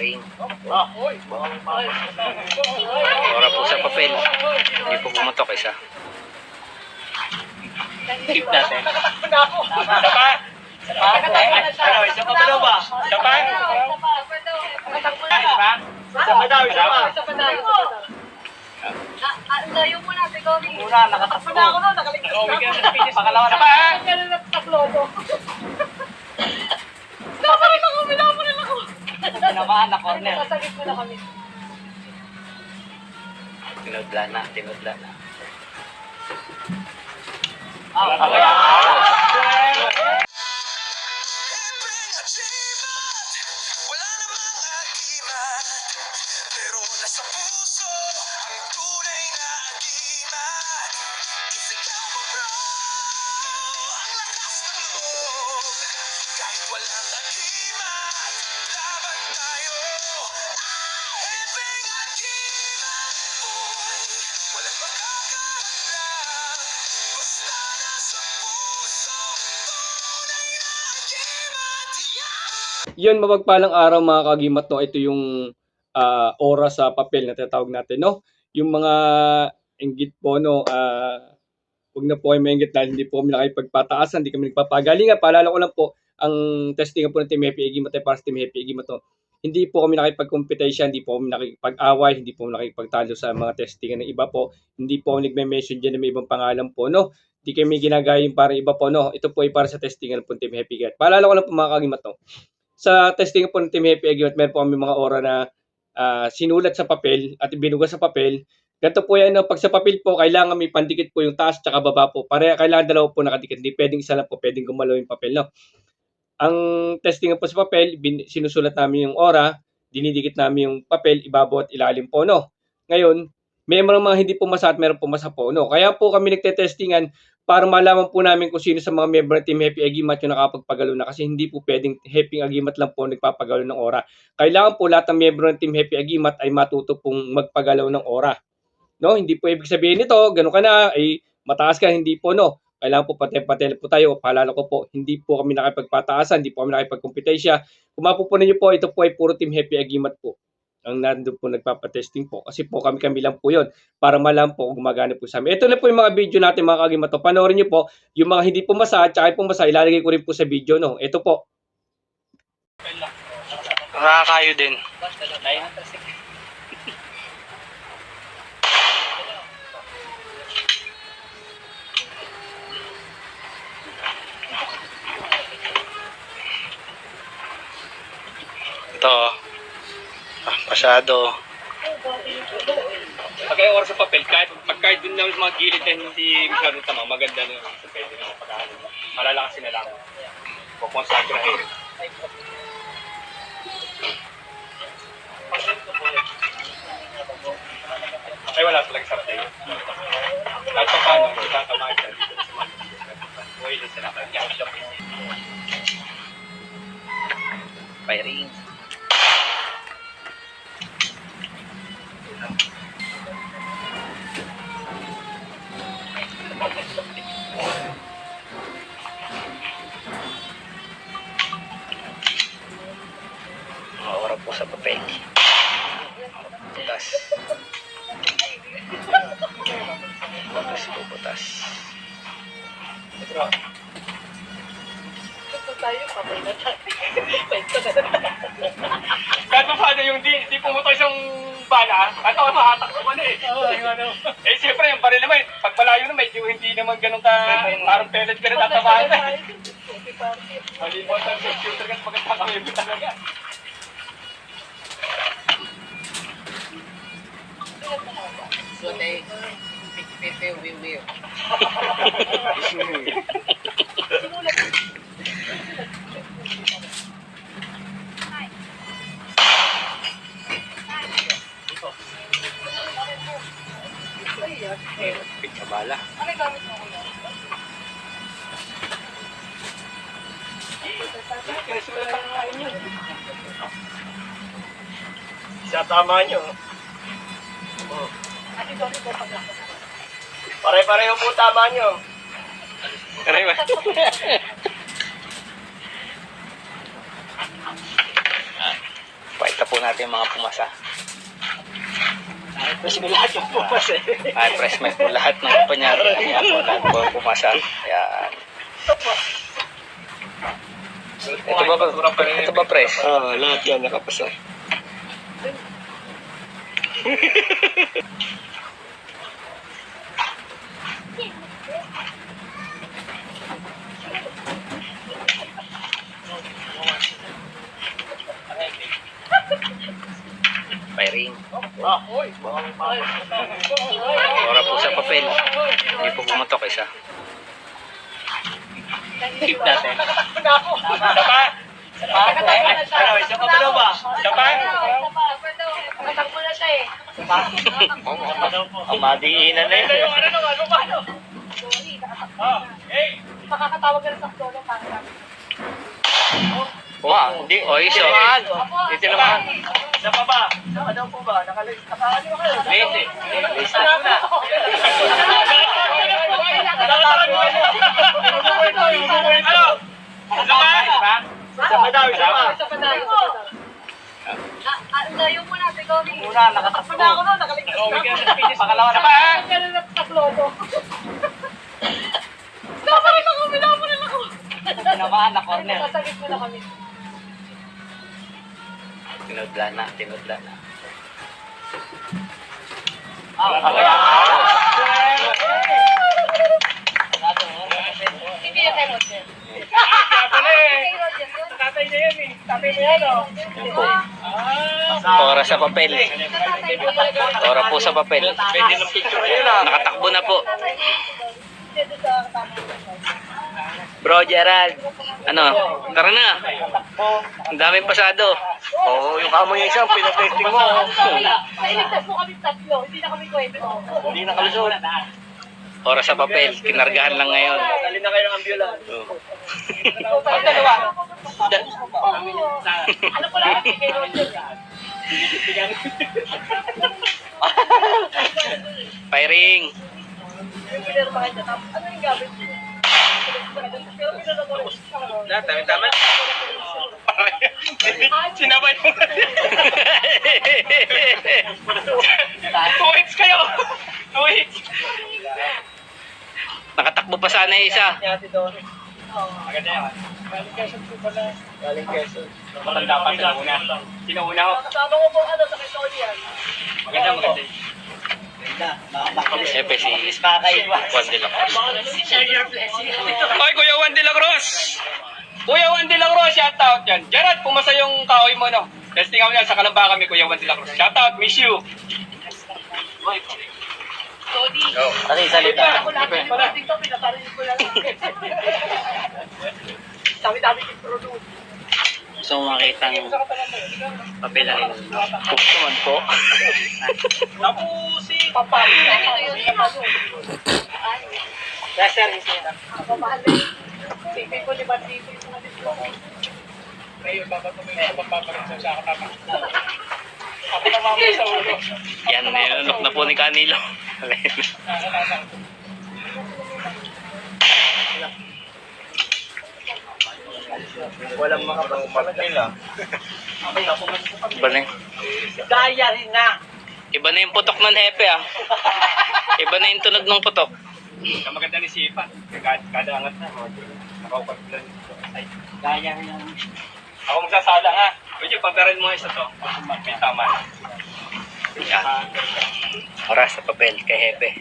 Firing. Ora po sa papel. Hindi po pumutok isa. Keep natin. Isa pa daw ba? Isa pa? Layo mo na, Tegomi. Una, nakatakbo na ako nun, nakaligtas na ako. Pangalawa na pa, ha? Ganun na taklo to. Nasakit ako, minamunan ako. Tinamaan na corner. Nasakit mo na kami. Tinudla na, tinudla na. Wala namang agimat, pero nasa puso ang tunay na agimat. Isigaw mo bro, ang lakas ng loob. Kahit walang agimat, laban tayo. Hepeng agimat, boy, walang makakahadlang. Basta nasa puso, tunay na agimat. Yun, mapagpalang araw mga kagimat, no? Ito yung oras sa papel na tinatawag natin, no? Yung mga inggit po, no? Huwag na po kayo mainggit dahil hindi po kami nakipagpataasan, hindi kami nagpapagalingan. Paalala ko lang po, ang testing po ng Team Happy Agimat ay para sa Team Happy Agimat, no? Hindi po kami nakipagkompetensya, hindi po kami nakipag-away, hindi po kami nakipagtalo sa mga testingan ng iba po. Hindi po kami nagme-mention dyan na may ibang pangalan po, no? Hindi kami ginagaya yung para iba po, no? Ito po ay para sa testingan po ng Team Happy Agimat. Paalala ko lang po mga kagimat, no? Sa testing po ng Team Happy Agimat, meron po kami mga ora na sinulat sa papel at ibinugas sa papel. Ganito po yan, no? Pag sa papel po, kailangan may pandikit po yung taas tsaka baba po. Kailangan dalawa po nakadikit. Hindi pwedeng isa lang po, pwedeng gumalaw yung papel, no? Ang testing po sa papel, sinusulat namin yung ora, dinidikit namin yung papel, ibabaw at ilalim po, no? Ngayon, may mga hindi pumasa at meron pumasa po, no? Kaya po kami nagte-testingan para malaman po namin kung sino sa mga member ng Team Happy Agimat yung nakapagpagalo na, kasi hindi po pwedeng Happy Agimat lang po nagpapagalo ng ora. Kailangan po lahat ng member ng Team Happy Agimat ay matuto pong magpagalaw ng ora. No, hindi po ibig sabihin nito, gano'n ka na, ay mataas ka, hindi po, no. Kailangan po patay po tayo. Paalala ko po, hindi po kami nakipagpataasan, hindi po kami nakipagkompetensya. Kung mapupunan niyo po, ito po ay puro Team Happy Agimat po ang nandun po nagpapatesting po. Kasi po kami lang po yun para malaman po kung gumagana po sa amin. Ito na po yung mga video natin mga kagimat. Panoorin nyo po yung mga hindi pumasa at saka pumasa. Ilalagay ko rin po sa video, no. Ito po. Nakakayo din. Ito. Masyado. Pag kayo oras sa papel, kahit dun lang mga gilid na hindi masyadong tama, maganda na yung pwede na pag-aaral. Malalakasin na lang. Kukonsagrahin. Ay, wala talaga sa play. Kahit pa paano, itatamaan siya. Huwag din sila. Firing. Mga ora po sa papel. Butas. Butas po, butas. Ito tayo, patay na tayo. Pwento na Kahit pa paano yung di pumutok isang bala, at ako mahatak ko man eh. Oo, yung ano. Eh siyempre yung baril naman, pag malayo na medyo hindi naman ganun ka, parang pellet ka na tatamaan na. Malimot ang computer kasi pagkataka mo talaga. So they will. Pagkabala. Ano gamit mo ko yan? Siya tama nyo. Ano gamit mo pag Pare-pareho po tama nyo. Pakita po natin yung mga pumasa. Kasi lahat yung pumas eh. Ay, press met po lahat ng kumpanyari. Kaya po, lahat po pumasa. Ayan. Ito ba press? Lahat yan nakapasa. Firing. Uy. Ora po sa papel. Hindi po pumutok isa. Keep natin. Nakatakbo na ako. Sapa. Ano, isa pa ba daw ba? Sapa. Nakatakbo na siya eh. Ang madiinan na yun. Ano? Sorry, nakatakbo na. Makakatawag ka na sa solo para Hindi. O, iso. Dito naman. Isa pa ba? Sapa daw po ba? Nakaano kayo? Late eh. Late na. Ano? Isa pa daw, isa pa. Isa pa tayo. Layo mo na, Sigori. Una, nakatakbo. Na ako nun, nakaligtas na ako. Pangalawa na pa. Ang gano'n na taklodo. Naparin ako, pinaparin ako. Tinamaan na corner. Sasagit mo na kami. Tinudla na, tinudla na. Hindi yan kay Roger. Tatay na yan eh. Tatay na yan oh. Ora sa papel. Ora po sa papel. Pwede ng picture yun ah. Nakatakbo na po. Dito sa tamang. Bro, Gerald. Ano? Tara na. Ang daming pasado. Oo, yung kamo yung isang pinatesting mo. Iligtas mo kami tatlo, hindi na kami kwento. Hindi nakalusot. Ora sa papel. Kinargahan lang ngayon. Dali na kayo ng ambulance. Pag dalawa. Ano ko lang kay Roger. Firing. Yung pinirma ka dyan. Ano yung gamit mo? Pero pinirma ko rin. Tama. Sinabay mo. 2 weeks kayo. 2 weeks. Nakatakbo pa sana yung isa. Ate Dory. Maganda yan. Galing Quezon po pala. Galing Quezon. Matanda pa sinauna. Sinauna ko. Kasama ko po ano sa Quezon yan. Maganda. Siyempre si Kakaiwas. Juan de la Cruz. Share your blessing. Hoy, Kuya Juan de la Cruz! Kuya Juan de la Cruz, shout out yan. Gerard, pumasa yung kahoy mo, no? Testing kami yan, sa Kalamba kami, Kuya Juan de la Cruz. Shout out, miss you. Tony. Ano yung salita? Ako lahat ng mga dito, pinaparinig ko lang. Dami-dami yung produce. Gusto mo makita ng papel na rin. Naman po. Tapusin! Papari. Ito yun. Yes, sir. Ako mahal na yun. Sipin ko, 5 libo yung mga dito. Ako na mamaya sa ulo. Yan, nilunok na po ni Canilo. Walang mga pagpapalag nila. Iba na, Daya rin na. iba na yung putok ng hepe ah. Iba na yung tunog ng putok. Ang maganda ni Sipa. Kada angat na. Nakaupat lang. Daya rin na. Ako magsasala ha. Pwede, pabaran mo isa to. May tama na. Yan. Ora sa papel kay hepe.